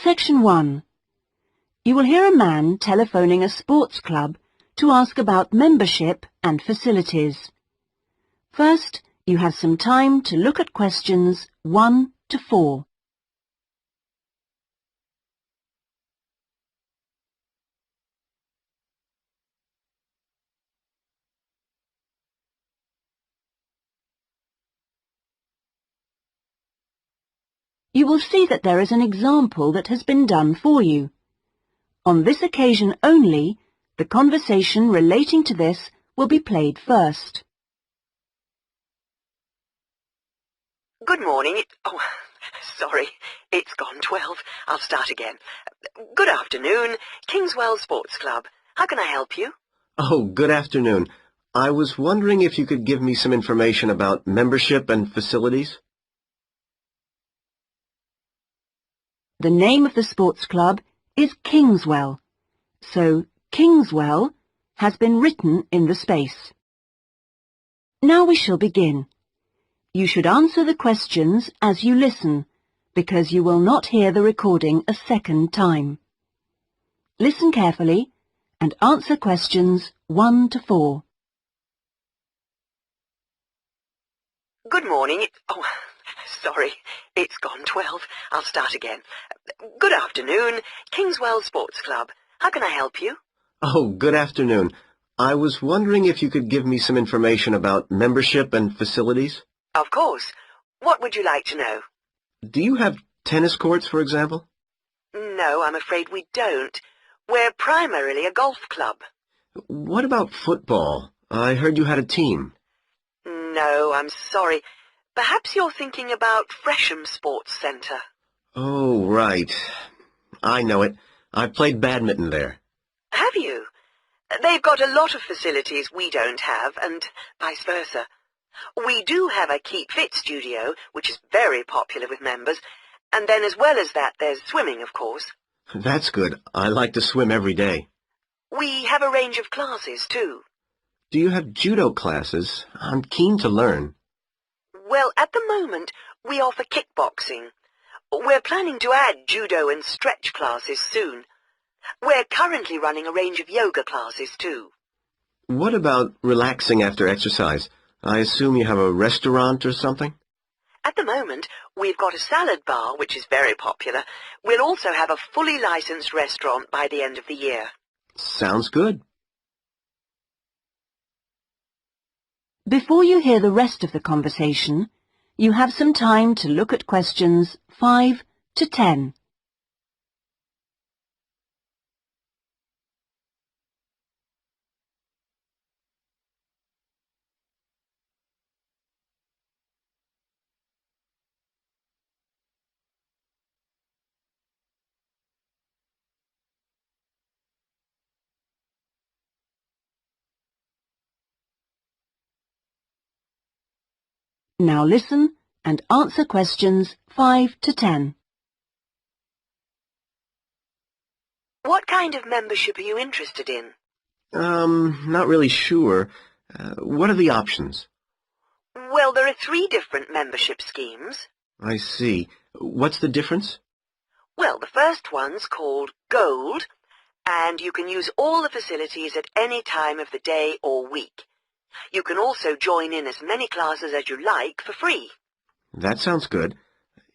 Section 1. You will hear a man telephoning a sports club to ask about membership and facilities. First, you have some time to look at questions 1 to 4. You will see that there is an example that has been done for you. On this occasion only, the conversation relating to this will be played first. Good morning. Sorry, it's gone 12. I'll start again. Good afternoon, Kingswell Sports Club. How can I help you? Oh, good afternoon. I was wondering if you could give me some information about membership and facilities. The name of the sports club is Kingswell, so Kingswell has been written in the space. Now we shall begin. You should answer the questions as you listen, because you will not hear the recording a second time. Listen carefully and answer questions 1 to 4. Good morning. Sorry, it's gone 12. I'll start again. Good afternoon, Kingswell Sports Club. How can I help you? Oh, good afternoon. I was wondering if you could give me some information about membership and facilities. Of course. What would you like to know? Do you have tennis courts, for example? No, I'm afraid we don't. We're primarily a golf club. What about football? I heard you had a team. No, I'm sorry. Perhaps you're thinking about Fresham Sports Centre. Oh, right. I know it. I played badminton there. Have you? They've got a lot of facilities we don't have, and vice versa. We do have a Keep Fit studio, which is very popular with members, and then as well as that, there's swimming, of course. That's good. I like to swim every day. We have a range of classes, too. Do you have judo classes? I'm keen to learn. Well, at the moment, we offer kickboxing. We're planning to add judo and stretch classes soon. We're currently running a range of yoga classes, too. What about relaxing after exercise? I assume you have a restaurant or something? At the moment, we've got a salad bar, which is very popular. We'll also have a fully licensed restaurant by the end of the year. Sounds good. Before you hear the rest of the conversation, you have some time to look at questions 5 to 10. Now listen and answer questions 5 to 10. What kind of membership are you interested in? Not really sure. What are the options? Well, there are 3 different membership schemes. I see. What's the difference? Well, the first one's called Gold, and you can use all the facilities at any time of the day or week. You can also join in as many classes as you like for free. That sounds good.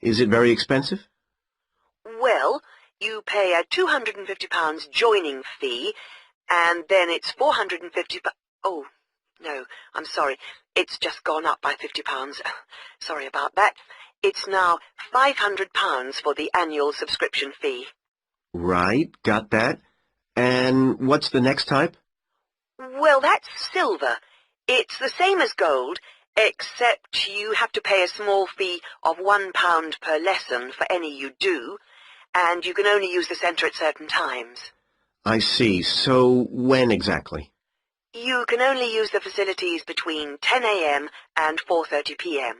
Is it very expensive? Well, you pay a £250 joining fee, and then it's £450. Oh, no, I'm sorry. It's just gone up by £50. Sorry about that. It's now £500 for the annual subscription fee. Right, got that. And what's the next type? Well, that's silver. It's the same as gold, except you have to pay a small fee of £1 per lesson for any you do, and you can only use the centre at certain times. I see. So when exactly? You can only use the facilities between 10 a.m. and 4:30 p.m.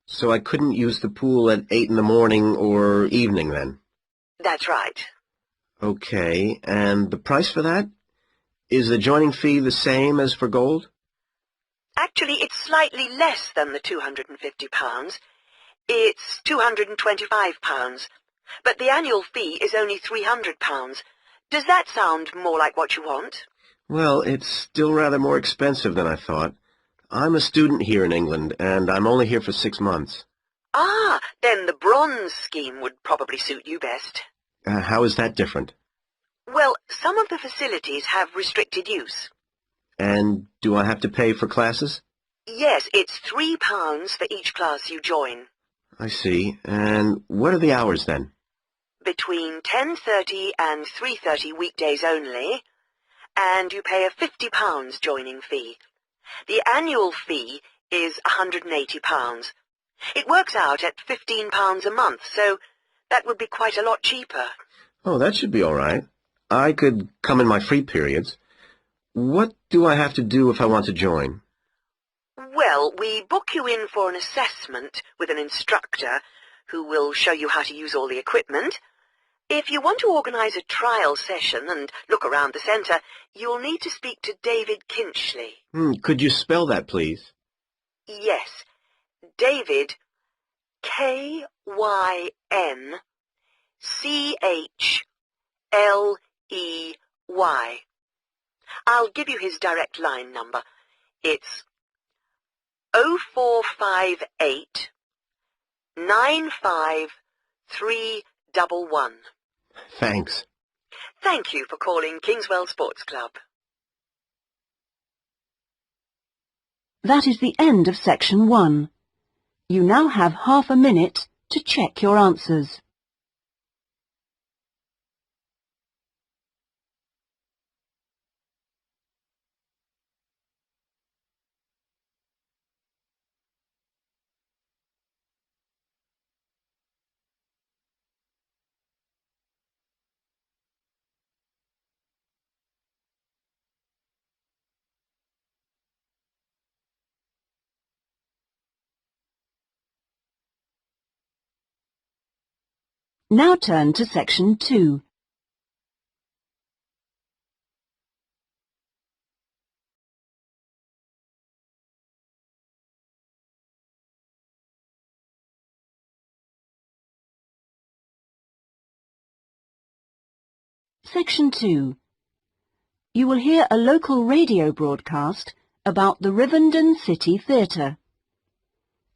So I couldn't use the pool at 8 in the morning or evening then? That's right. Okay, and the price for that? Is the joining fee the same as for gold? Actually, it's slightly less than the £250. It's £225. but the annual fee is only £300. Does that sound more like what you want? Well, it's still rather more expensive than I thought. I'm a student here in England, and I'm only here for 6 months. Ah, then the bronze scheme would probably suit you best. How is that different? Well, some of the facilities have restricted use. And do I have to pay for classes? Yes, it's £3 for each class you join. I see. And what are the hours then? Between 10:30 and 3:30 weekdays only, and you pay a £50 joining fee. The annual fee is £180. It works out at £15 a month, so that would be quite a lot cheaper. Oh, that should be all right. I could come in my free periods. What do I have to do if I want to join? Well, we book you in for an assessment with an instructor who will show you how to use all the equipment. If you want to organise a trial session and look around the centre, you'll need to speak to David Kinchley. Could you spell that, please? Yes, David, K-Y-N-C-H-L-E-Y. I'll give you his direct line number. It's 0458 95311. Thanks. Thank you for calling Kingswell Sports Club. That is the end of section 1. You now have half a minute to check your answers. Now turn to section 2. Section 2. You will hear a local radio broadcast about the Rivendell City Theatre.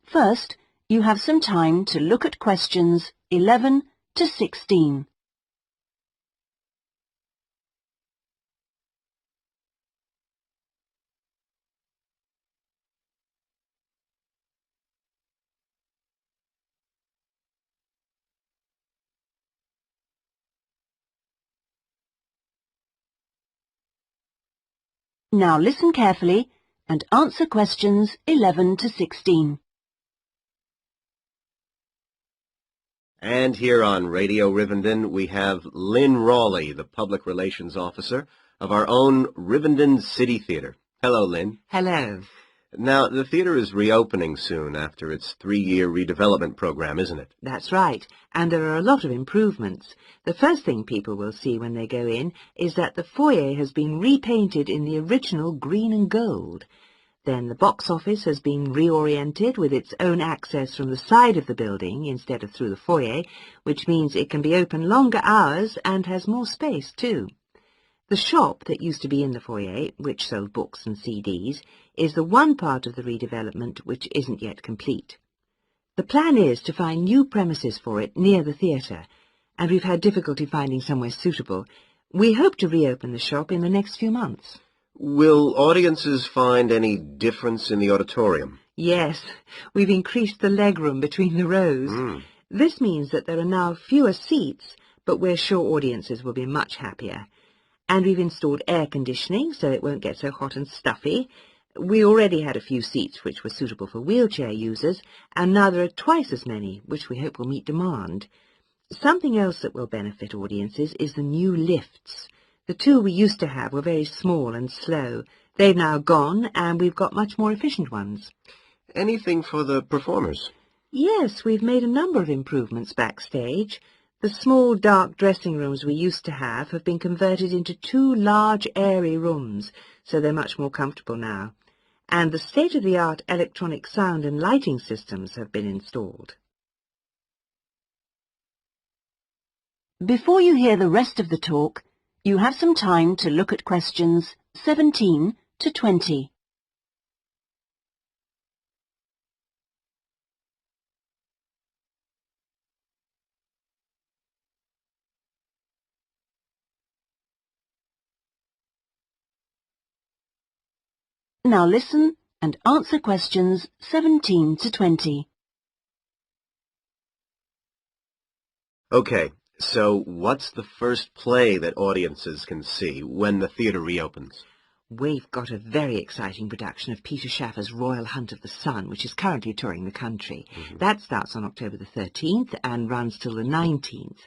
First, you have some time to look at questions 11 to 16. Now listen carefully and answer questions 11 to 16. And here on Radio Rivendell, we have Lynn Rawley, the Public Relations Officer of our own Rivendell City Theatre. Hello, Lynn. Hello. Now, the theatre is reopening soon after its 3-year redevelopment program, isn't it? That's right, and there are a lot of improvements. The first thing people will see when they go in is that the foyer has been repainted in the original green and gold. Then the box office has been reoriented with its own access from the side of the building instead of through the foyer, which means it can be open longer hours and has more space too. The shop that used to be in the foyer, which sold books and CDs, is the one part of the redevelopment which isn't yet complete. The plan is to find new premises for it near the theatre, and we've had difficulty finding somewhere suitable. We hope to reopen the shop in the next few months. Will audiences find any difference in the auditorium? Yes, we've increased the legroom between the rows. This means that there are now fewer seats, but we're sure audiences will be much happier. And we've installed air conditioning so it won't get so hot and stuffy. We already had a few seats which were suitable for wheelchair users, and now there are twice as many, which we hope will meet demand. Something else that will benefit audiences is the new lifts. The two we used to have were very small and slow. They've now gone, and we've got much more efficient ones. Anything for the performers? Yes, we've made a number of improvements backstage. The small, dark dressing rooms we used to have been converted into 2 large, airy rooms, so they're much more comfortable now. And the state-of-the-art electronic sound and lighting systems have been installed. Before you hear the rest of the talk, you have some time to look at questions 17 to 20. Now listen and answer questions 17 to 20. Okay, so what's the first play that audiences can see when the theatre reopens? We've got a very exciting production of Peter Shaffer's Royal Hunt of the Sun, which is currently touring the country. That starts on October the 13th and runs till the 19th.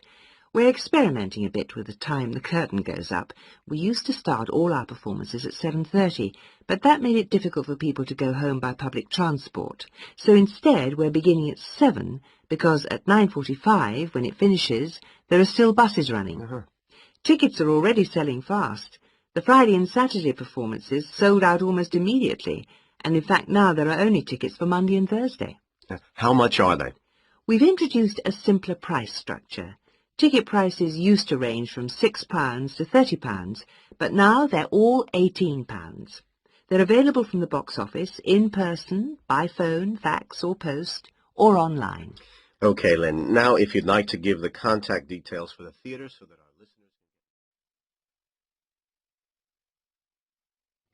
We're experimenting a bit with the time the curtain goes up. We used to start all our performances at 7:30, but that made it difficult for people to go home by public transport. So instead, we're beginning at 7, because at 9:45, when it finishes, there are still buses running. Tickets are already selling fast. The Friday and Saturday performances sold out almost immediately, and in fact now there are only tickets for Monday and Thursday. How much are they? We've introduced a simpler price structure. Ticket prices used to range from £6 to £30, but now they're all £18. They're available from the box office, in person, by phone, fax or post, or online. Okay, Lynn, now if you'd like to give the contact details for the theatre so that our listeners...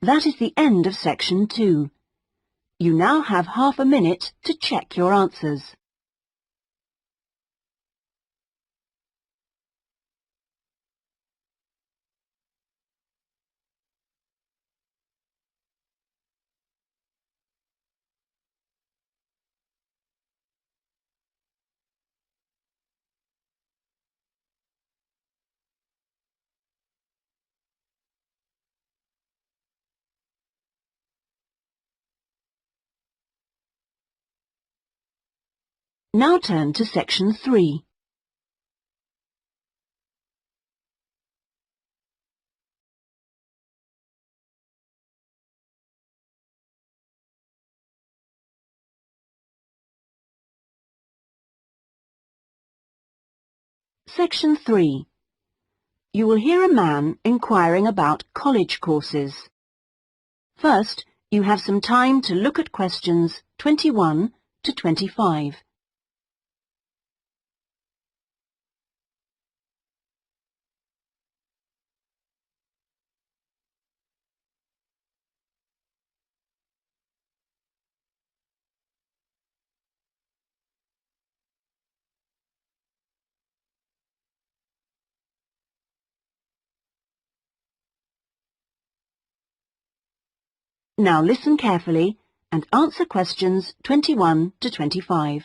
That is the end of section 2. You now have half a minute to check your answers. Now turn to section 3. Section 3. You will hear a man inquiring about college courses. First, you have some time to look at questions 21 to 25. Now listen carefully and answer questions 21 to 25.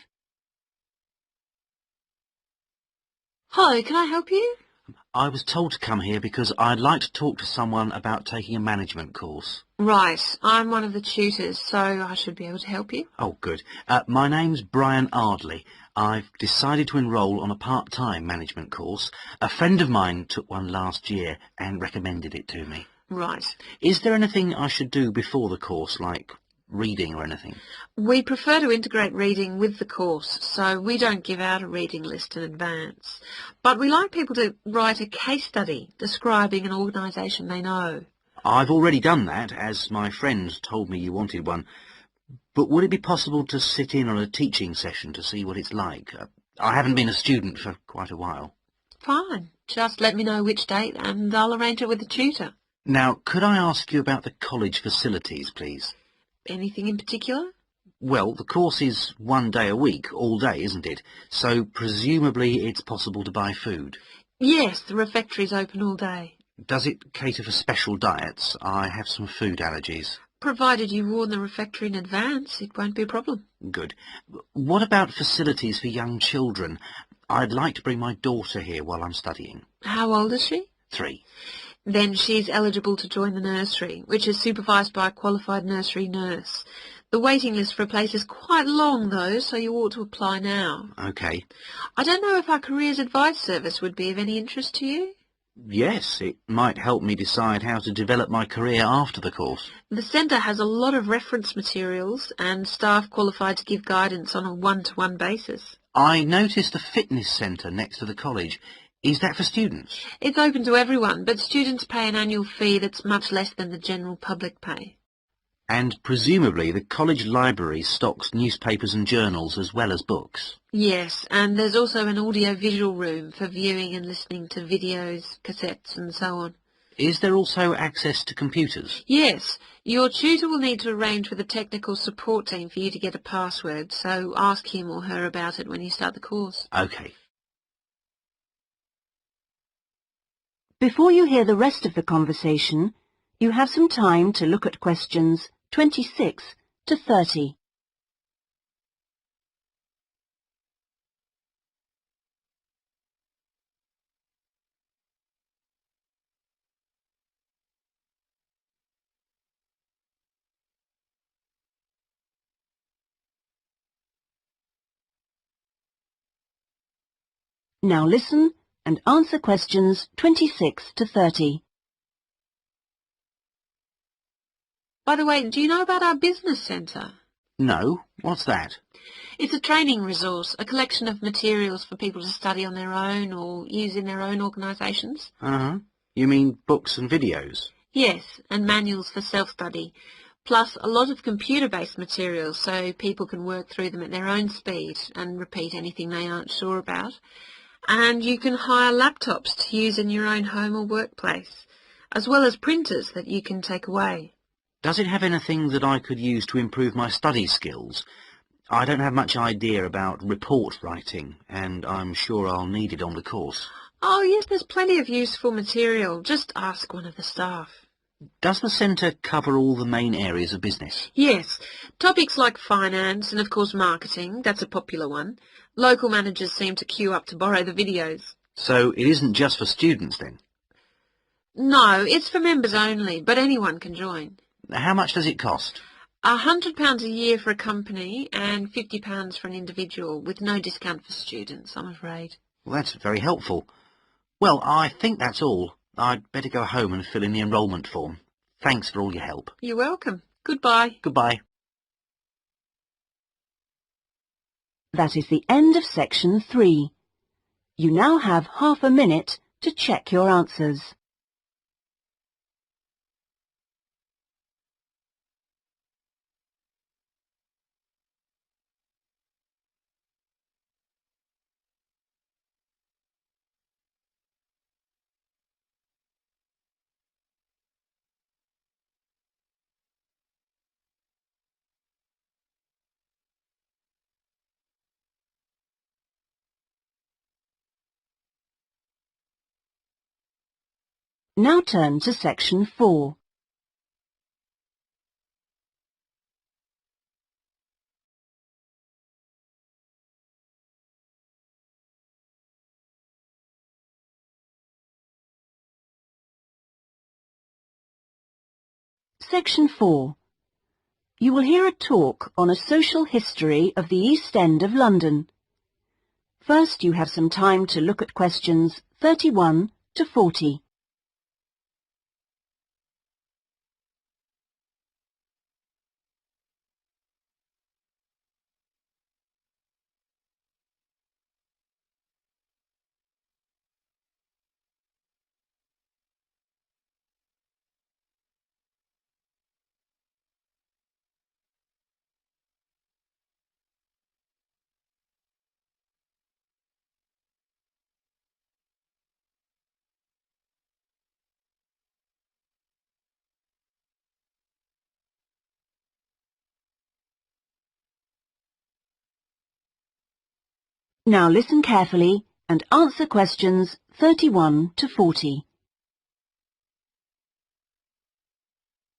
Hi, can I help you? I was told to come here because I'd like to talk to someone about taking a management course. Right, I'm one of the tutors, so I should be able to help you. Oh, good. My name's Brian Ardley. I've decided to enrol on a part-time management course. A friend of mine took one last year and recommended it to me. Right. Is there anything I should do before the course, like reading or anything? We prefer to integrate reading with the course, so we don't give out a reading list in advance. But we like people to write a case study describing an organisation they know. I've already done that, as my friend told me you wanted one. But would it be possible to sit in on a teaching session to see what it's like? I haven't been a student for quite a while. Fine. Just let me know which date and I'll arrange it with the tutor. Now, could I ask you about the college facilities, please? Anything in particular? Well, the course is 1 day a week, all day, isn't it? So presumably it's possible to buy food. Yes, the refectory's open all day. Does it cater for special diets? I have some food allergies. Provided you warn the refectory in advance, it won't be a problem. Good. What about facilities for young children? I'd like to bring my daughter here while I'm studying. How old is she? 3. Then she's eligible to join the nursery, which is supervised by a qualified nursery nurse. The waiting list for a place is quite long, though, so you ought to apply now. OK. I don't know if our careers advice service would be of any interest to you. Yes, it might help me decide how to develop my career after the course. The centre has a lot of reference materials and staff qualified to give guidance on a one-to-one basis. I noticed a fitness centre next to the college. Is that for students? It's open to everyone, but students pay an annual fee that's much less than the general public pay. And presumably the college library stocks newspapers and journals as well as books. Yes, and there's also an audio-visual room for viewing and listening to videos, cassettes and so on. Is there also access to computers? Yes, your tutor will need to arrange with the technical support team for you to get a password, so ask him or her about it when you start the course. OK. Before you hear the rest of the conversation, you have some time to look at questions 26 to 30. Now listen and answer questions 26 to 30. By the way, do you know about our business centre? No? What's that? It's a training resource, a collection of materials for people to study on their own or use in their own organisations. Uh-huh. You mean books and videos? Yes, and manuals for self-study, plus a lot of computer-based materials so people can work through them at their own speed and repeat anything they aren't sure about. And you can hire laptops to use in your own home or workplace, as well as printers that you can take away. Does it have anything that I could use to improve my study skills? I don't have much idea about report writing, and I'm sure I'll need it on the course. Oh yes, there's plenty of useful material. Just ask one of the staff. Does the centre cover all the main areas of business? Yes, topics like finance and of course marketing, that's a popular one. Local managers seem to queue up to borrow the videos. So it isn't just for students then? No, it's for members only, but anyone can join. How much does it cost? £100 a year for a company and £50 for an individual, with no discount for students, I'm afraid. Well, that's very helpful. Well, I think that's all. I'd better go home and fill in the enrolment form. Thanks for all your help. You're welcome. Goodbye. Goodbye. That is the end of section 3. You now have half a minute to check your answers. Now turn to section 4. Section 4. You will hear a talk on a social history of the East End of London. First, you have some time to look at questions 31 to 40. Now listen carefully and answer questions 31 to 40.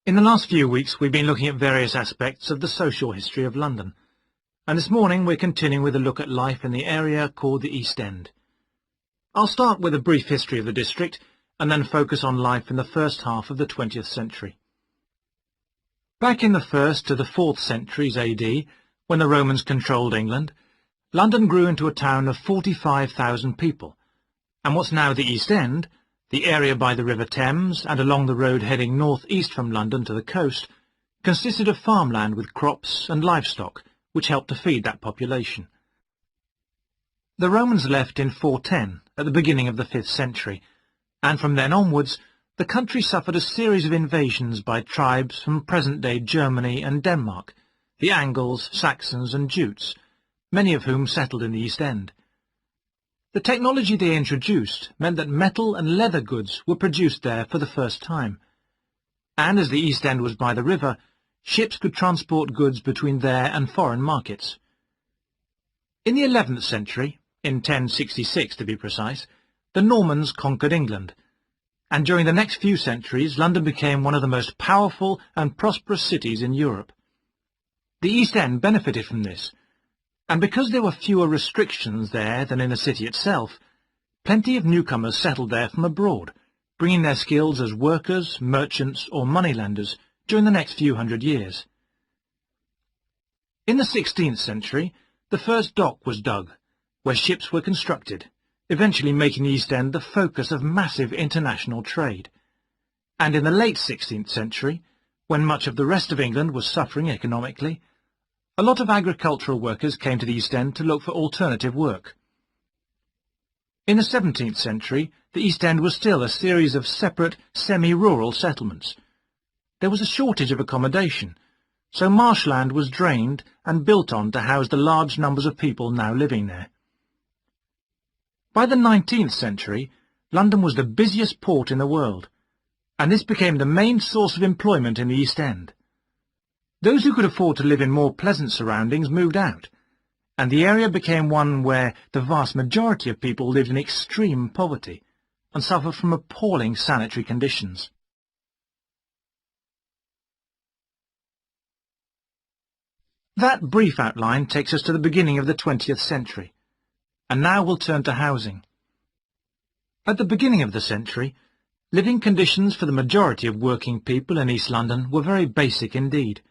In the last few weeks, we've been looking at various aspects of the social history of London, and this morning we're continuing with a look at life in the area called the East End. I'll start with a brief history of the district and then focus on life in the first half of the 20th century. Back in the 1st to the 4th centuries AD, when the Romans controlled England, London grew into a town of 45,000 people, and what's now the East End, the area by the River Thames and along the road heading north-east from London to the coast, consisted of farmland with crops and livestock, which helped to feed that population. The Romans left in 410, at the beginning of the 5th century, and from then onwards the country suffered a series of invasions by tribes from present-day Germany and Denmark, the Angles, Saxons and Jutes, many of whom settled in the East End. The technology they introduced meant that metal and leather goods were produced there for the first time, and as the East End was by the river, ships could transport goods between there and foreign markets. In the 11th century, in 1066 to be precise, the Normans conquered England, and during the next few centuries London became one of the most powerful and prosperous cities in Europe. The East End benefited from this, and because there were fewer restrictions there than in the city itself, plenty of newcomers settled there from abroad, bringing their skills as workers, merchants or moneylenders during the next few hundred years. In the 16th century, the first dock was dug, where ships were constructed, eventually making the East End the focus of massive international trade. And in the late 16th century, when much of the rest of England was suffering economically, a lot of agricultural workers came to the East End to look for alternative work. In the 17th century, the East End was still a series of separate, semi-rural settlements. There was a shortage of accommodation, so marshland was drained and built on to house the large numbers of people now living there. By the 19th century, London was the busiest port in the world, and this became the main source of employment in the East End. Those who could afford to live in more pleasant surroundings moved out, and the area became one where the vast majority of people lived in extreme poverty and suffered from appalling sanitary conditions. That brief outline takes us to the beginning of the 20th century, and now we'll turn to housing. At the beginning of the century, living conditions for the majority of working people in East London were very basic indeed.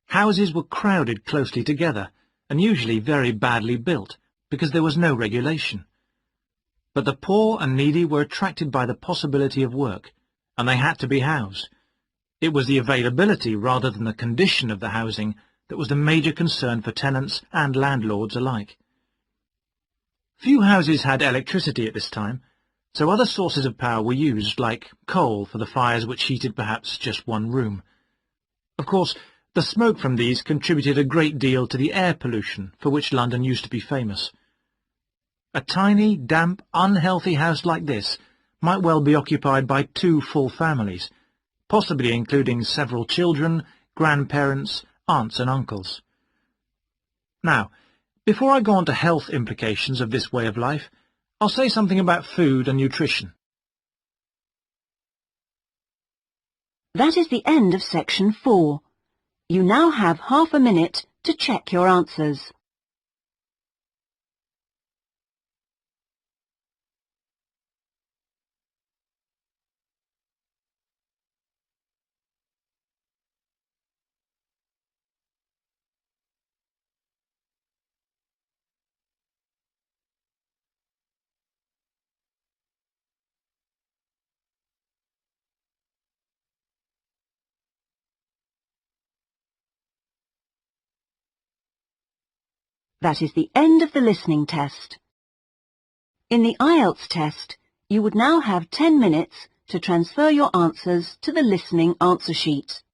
Houses were crowded closely together, and usually very badly built, because there was no regulation. But the poor and needy were attracted by the possibility of work, and they had to be housed. It was the availability rather than the condition of the housing that was the major concern for tenants and landlords alike. Few houses had electricity at this time, so other sources of power were used, like coal for the fires which heated perhaps just one room. Of course, the smoke from these contributed a great deal to the air pollution for which London used to be famous. A tiny, damp, unhealthy house like this might well be occupied by 2 full families, possibly including several children, grandparents, aunts and uncles. Now, before I go on to health implications of this way of life, I'll say something about food and nutrition. That is the end of section 4. You now have half a minute to check your answers. That is the end of the listening test. In the Ielts test, you would now have 10 minutes to transfer your answers to the listening answer sheet.